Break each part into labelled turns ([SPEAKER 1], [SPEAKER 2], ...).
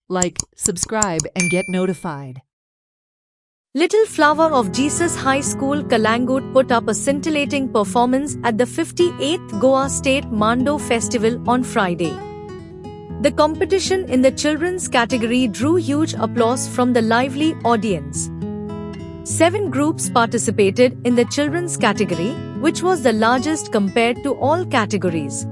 [SPEAKER 1] like, subscribe and get notified.
[SPEAKER 2] Little Flower of Jesus High School Calangute put up a scintillating performance at the 58th Goa State Mando Festival on Friday. The competition in the children's category drew huge applause from the lively audience. 7 groups participated in the children's category, which was the largest compared to all categories.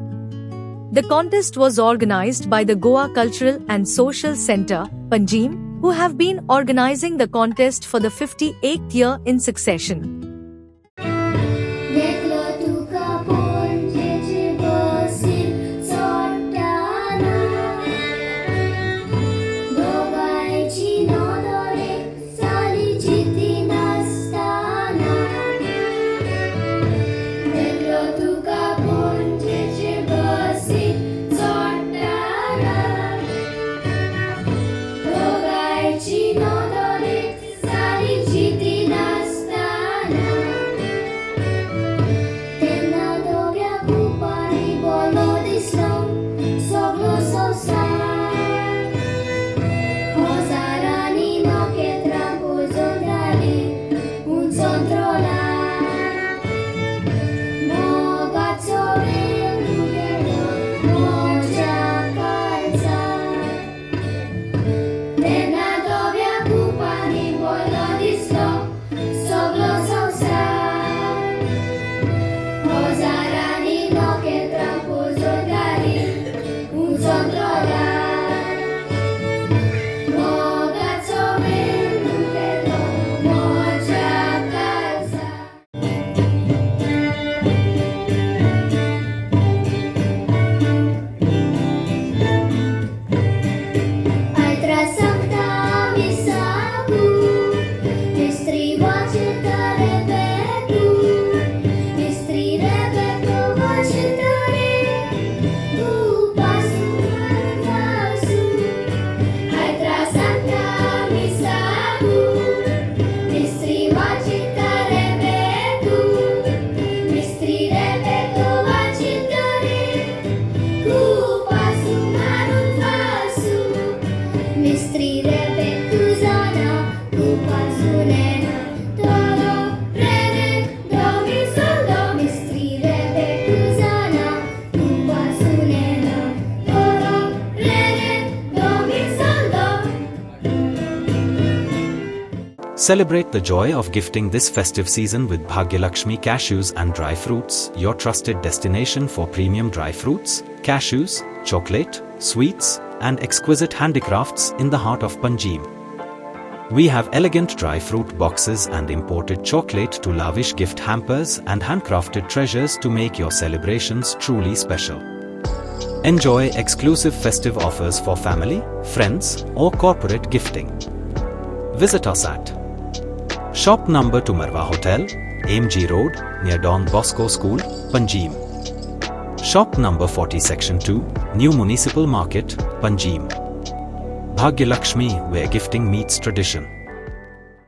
[SPEAKER 2] The contest was organized by the Goa Cultural and Social Centre, Panjim, who have been organizing the contest for the 58th year in succession.
[SPEAKER 3] Celebrate the joy of gifting this festive season with Bhagyalakshmi Cashews and Dry Fruits, your trusted destination for premium dry fruits, cashews, chocolate, sweets, and exquisite handicrafts in the heart of Panjim. We have elegant dry fruit boxes and imported chocolate to lavish gift hampers and handcrafted treasures to make your celebrations truly special. Enjoy exclusive festive offers for family, friends, or corporate gifting. Visit us at Shop number to Marwa Hotel, AMG Road, near Don Bosco School, Panjim. Shop number 40 Section 2, New Municipal Market, Panjim. Bhagyalakshmi, where gifting meets tradition.